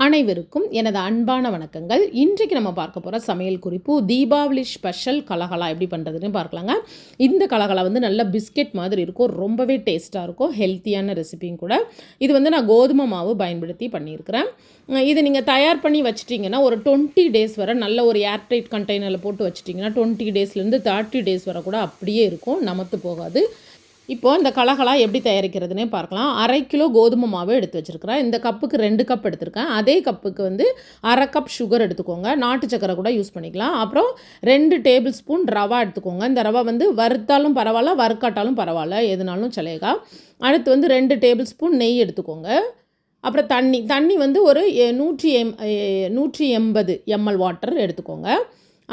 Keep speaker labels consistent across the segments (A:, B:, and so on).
A: அனைவருக்கும் எனது அன்பான வணக்கங்கள். இன்றைக்கு நம்ம பார்க்க போகிற சமையல் குறிப்பு தீபாவளி ஸ்பெஷல் கலகலா எப்படி பண்ணுறதுன்னு பார்க்கலாங்க. இந்த கலகலா நல்ல பிஸ்கெட் மாதிரி இருக்கும், ரொம்பவே டேஸ்ட்டாக இருக்கும், ஹெல்த்தியான ரெசிபியும் கூட. இது நான் கோதுமை மாவு பயன்படுத்தி பண்ணியிருக்கிறேன். இது நீங்கள் தயார் பண்ணி வச்சிட்டிங்கன்னா ஒரு 20 டேஸ் வரை நல்ல ஒரு ஏர்டைட் கண்டெய்னரில் போட்டு வச்சிட்டிங்கன்னா 20 டேஸ்லேருந்து 30 டேஸ் வரை கூட அப்படியே இருக்கும், நமத்து போகாது. இப்போது இந்த கலகலா எப்படி தயாரிக்கிறதுனே பார்க்கலாம். 1/2 கிலோ கோதுமை மாவு எடுத்து வச்சுருக்கிறேன். இந்த கப்புக்கு 2 கப் எடுத்திருக்கேன். அதே கப்புக்கு 1/2 கப் சுகர் எடுத்துக்கோங்க. நாட்டு சக்கரை கூட யூஸ் பண்ணிக்கலாம். அப்புறம் 2 டேபிள் ஸ்பூன் ரவா எடுத்துக்கோங்க. இந்த ரவா வறுத்தாலும் பரவாயில்ல, வறுக்காட்டாலும் பரவாயில்ல, எதுனாலும் சலேகா. அடுத்து 2 டேபிள் ஸ்பூன் நெய் எடுத்துக்கோங்க. அப்புறம் தண்ணி ஒரு 180 ml வாட்டர் எடுத்துக்கோங்க.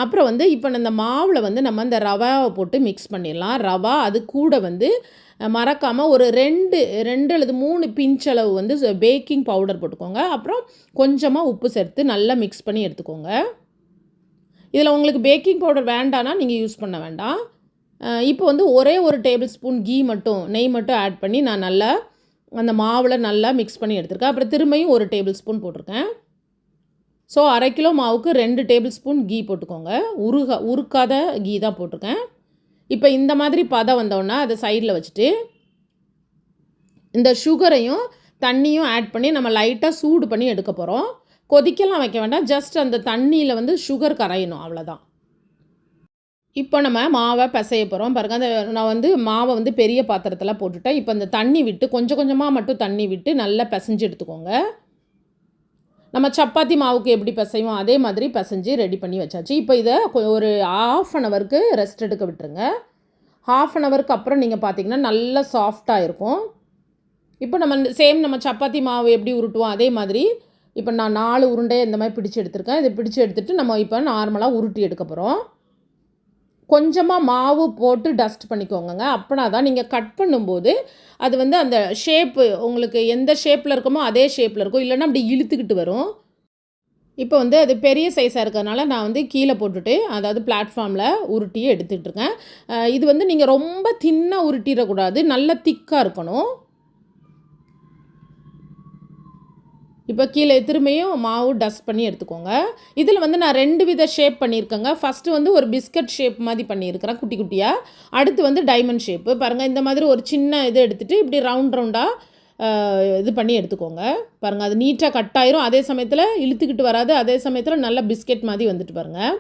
A: அப்புறம் இப்போ இந்த மாவில் நம்ம இந்த ரவாவை போட்டு மிக்ஸ் பண்ணிடலாம். ரவா அது கூட மறக்காமல் ஒரு 2 அல்லது 3 பிஞ்ச் அளவு பேக்கிங் பவுடர் போட்டுக்கோங்க. அப்புறம் கொஞ்சமாக உப்பு சேர்த்து நல்லா மிக்ஸ் பண்ணி எடுத்துக்கோங்க. இதில் உங்களுக்கு பேக்கிங் பவுடர் வேண்டான்னா நீங்கள் யூஸ் பண்ண வேண்டாம். இப்போ ஒரே ஒரு டேபிள் ஸ்பூன் நெய் மட்டும் ஆட் பண்ணி நான் நல்லா அந்த மாவில் நல்லா மிக்ஸ் பண்ணி எடுத்துருக்கேன். அப்புறம் திரும்பியும் ஒரு டேபிள் ஸ்பூன் போட்டிருக்கேன். ஸோ 1/2 கிலோ மாவுக்கு 2 டேபிள் ஸ்பூன் போட்டுக்கோங்க. உருக்காத தான் போட்டிருக்கேன். இப்போ இந்த மாதிரி பதம் வந்தோன்னா அதை சைடில் வச்சுட்டு இந்த சுகரையும் தண்ணியும் ஆட் பண்ணி நம்ம லைட்டாக சூடு பண்ணி எடுக்க போகிறோம். கொதிக்கலாம் வைக்க வேண்டாம், ஜஸ்ட் அந்த தண்ணியில் சுகர் கரையணும், அவ்வளோதான். இப்போ நம்ம மாவை பிசைய போகிறோம். பாருங்கள், அந்த நான் மாவை பெரிய பாத்திரத்தில் போட்டுட்டேன். இப்போ அந்த தண்ணி விட்டு கொஞ்சம் கொஞ்சமாக மட்டும் தண்ணி விட்டு நல்லா பிசைஞ்சு எடுத்துக்கோங்க. நம்ம சப்பாத்தி மாவுக்கு எப்படி பிசைவோம் அதே மாதிரி பிசைஞ்சு ரெடி பண்ணி வச்சாச்சு. இப்போ இதை ஒரு 1/2 அன் ஹவருக்கு ரெஸ்ட் எடுக்க விட்டுருங்க. 1/2 அன் ஹவருக்கு அப்புறம் நீங்கள் பார்த்தீங்கன்னா நல்லா சாஃப்டாக இருக்கும். இப்போ நம்ம சப்பாத்தி மாவு எப்படி உருட்டுவோம் அதே மாதிரி இப்போ நான் 4 உருண்டையை இந்த மாதிரி பிடிச்சி எடுத்துருக்கேன். இதை பிடிச்சி எடுத்துகிட்டு நம்ம இப்போ நார்மலாக உருட்டி எடுக்க போகிறோம். கொஞ்சமாக மாவு போட்டு டஸ்ட் பண்ணிக்கோங்க. அப்படின்னா தான் நீங்கள் கட் பண்ணும்போது அது அந்த ஷேப்பு உங்களுக்கு எந்த ஷேப்பில் இருக்குமோ அதே ஷேப்பில் இருக்கும், இல்லைன்னா அப்படி இழுத்துக்கிட்டு வரும். இப்போ அது பெரிய சைஸாக இருக்கிறதுனால நான் கீழே போட்டுட்டு, அதாவது பிளாட்ஃபார்மில் உருட்டி எடுத்துகிட்ருக்கேன். இது நீங்கள் ரொம்ப தின்னாக உருட்டிடக்கூடாது, நல்ல திக்காக இருக்கணும். இப்போ கீழே திரும்பியும் மாவு டஸ்ட் பண்ணி எடுத்துக்கோங்க. இதில் நான் 2 வித ஷேப் பண்ணியிருக்கேங்க. ஃபஸ்ட்டு ஒரு பிஸ்கட் ஷேப் மாதிரி பண்ணியிருக்கிறேன் குட்டி குட்டியாக. அடுத்து டைமண்ட் ஷேப்பு. பாருங்கள், இந்த மாதிரி ஒரு சின்ன இது எடுத்துகிட்டு இப்படி ரவுண்டாக இது பண்ணி எடுத்துக்கோங்க. பாருங்கள், அது நீட்டாக கட் ஆயிரும், அதே சமயத்தில் இழுத்துக்கிட்டு வராது, அதே சமயத்தில் நல்ல பிஸ்கெட் மாதிரி வந்துட்டு பாருங்கள்.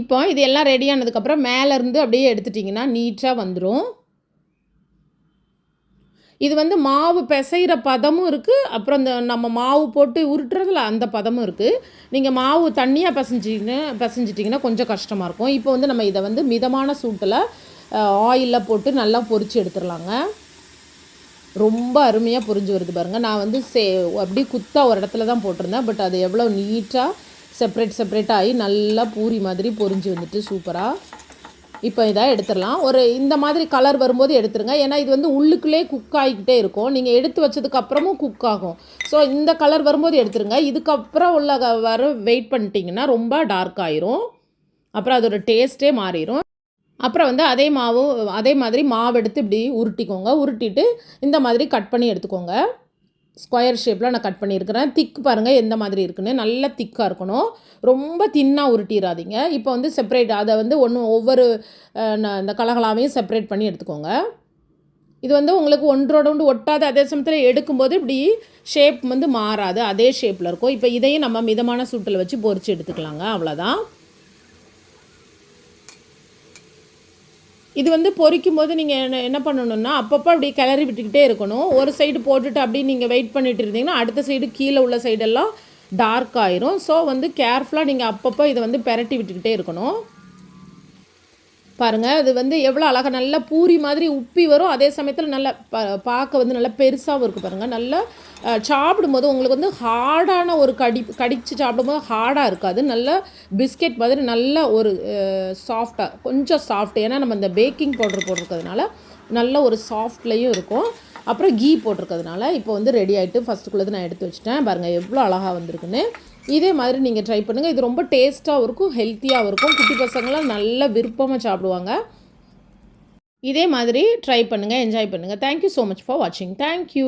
A: இப்போ இது எல்லாம் ரெடியானதுக்கப்புறம் மேலேருந்து அப்படியே எடுத்துட்டிங்கன்னா நீட்டாக வந்துடும். இது மாவு பிசைகிற பதமும் இருக்குது, அப்புறம் இந்த நம்ம மாவு போட்டு உருட்டுறதுல அந்த பதமும் இருக்குது. நீங்கள் மாவு தண்ணியாக பிசைஞ்சிட்டிங்கன்னா கொஞ்சம் கஷ்டமாக இருக்கும். இப்போ நம்ம இதை மிதமான சூட்டில் ஆயிலில் போட்டு நல்லா பொரித்து எடுத்துடலாங்க. ரொம்ப அருமையாக பொரிஞ்சு வருது பாருங்கள். நான் அப்படி குத்தாக ஒரு இடத்துல தான் போட்டிருந்தேன், பட் அது எவ்வளோ நீட்டாக செப்ரேட்டாக ஆகி நல்லா பூரி மாதிரி பொரிஞ்சு வந்துட்டு சூப்பராக. இப்போ இதை எடுத்துடலாம். இந்த மாதிரி கலர் வரும்போது எடுத்துருங்க, ஏன்னா இது உள்ளுக்குள்ளே குக் ஆகிக்கிட்டே இருக்கும், நீங்கள் எடுத்து வச்சதுக்கப்புறமும் குக் ஆகும். ஸோ இந்த கலர் வரும்போது எடுத்துருங்க. இதுக்கப்புறம் வெயிட் பண்ணிட்டிங்கன்னா ரொம்ப டார்க் ஆயிரும், அப்புறம் அதோட டேஸ்ட்டே மாறிடும். அப்புறம் அதே மாதிரி மாவு எடுத்து இப்படி உருட்டிக்கோங்க. உருட்டிட்டு இந்த மாதிரி கட் பண்ணி எடுத்துக்கோங்க. ஸ்கொயர் ஷேப்பில் நான் கட் பண்ணியிருக்கிறேன். திக் பாருங்கள் எந்த மாதிரி இருக்குன்னு, நல்லா திக்காக இருக்கணும், ரொம்ப தின்னாக உருட்டிடாதீங்க. இப்போ செப்பரேட் அதை ஒவ்வொரு இந்த கலகலாவையும் செப்பரேட் பண்ணி எடுத்துக்கோங்க. இது உங்களுக்கு ஒன்றோட ஒன்று ஒட்டாத, அதே சமயத்தில் எடுக்கும்போது இப்படி ஷேப் மாறாது, அதே ஷேப்பில் இருக்கும். இப்போ இதையும் நம்ம மிதமான சூட்டில் வச்சு பொரித்து எடுத்துக்கலாங்க, அவ்வளோதான். இது பொரிக்கும் போது நீங்கள் என்ன பண்ணணுன்னா அப்பப்போ அப்படி கிளறி விட்டுக்கிட்டே இருக்கணும். ஒரு சைடு போட்டுட்டு அப்படி நீங்கள் வெயிட் பண்ணிட்டு இருந்தீங்கன்னா அடுத்த சைடு கீழே உள்ள சைடெல்லாம் டார்க் ஆயிரும். ஸோ கேர்ஃபுல்லாக நீங்கள் அப்பப்போ இதை பெரட்டி விட்டுக்கிட்டே இருக்கணும். பாருங்கள், அது எவ்வளோ அழகாக நல்லா பூரி மாதிரி உப்பி வரும், அதே சமயத்தில் நல்லா பார்க்க நல்லா பெருசாகவும் இருக்குது பாருங்கள். நல்லா சாப்பிடும்போது உங்களுக்கு ஹார்டான ஒரு கடித்து சாப்பிடும்போது ஹார்டாக இருக்காது, நல்ல பிஸ்கெட் மாதிரி நல்ல ஒரு சாஃப்டாக, கொஞ்சம் சாஃப்ட், ஏன்னா நம்ம இந்த பேக்கிங் பவுடர் போட்டிருக்கிறதுனால நல்ல ஒரு சாஃப்ட்லேயும் இருக்கும். அப்புறம் போட்டிருக்கிறதுனால இப்போ ரெடி ஆகிட்டு ஃபஸ்ட்டுக்குள்ளது நான் எடுத்து வச்சுட்டேன். பாருங்கள் எவ்வளோ அழகாக வந்திருக்குன்னு. இதே மாதிரி நீங்கள் ட்ரை பண்ணுங்கள். இது ரொம்ப டேஸ்ட்டாகவும் இருக்கும், ஹெல்த்தியாகவும் இருக்கும், குட்டி பசங்களாம் நல்ல விருப்பமாக சாப்பிடுவாங்க. இதே மாதிரி ட்ரை பண்ணுங்கள், என்ஜாய் பண்ணுங்கள். Thank you so much for வாட்சிங். Thank you.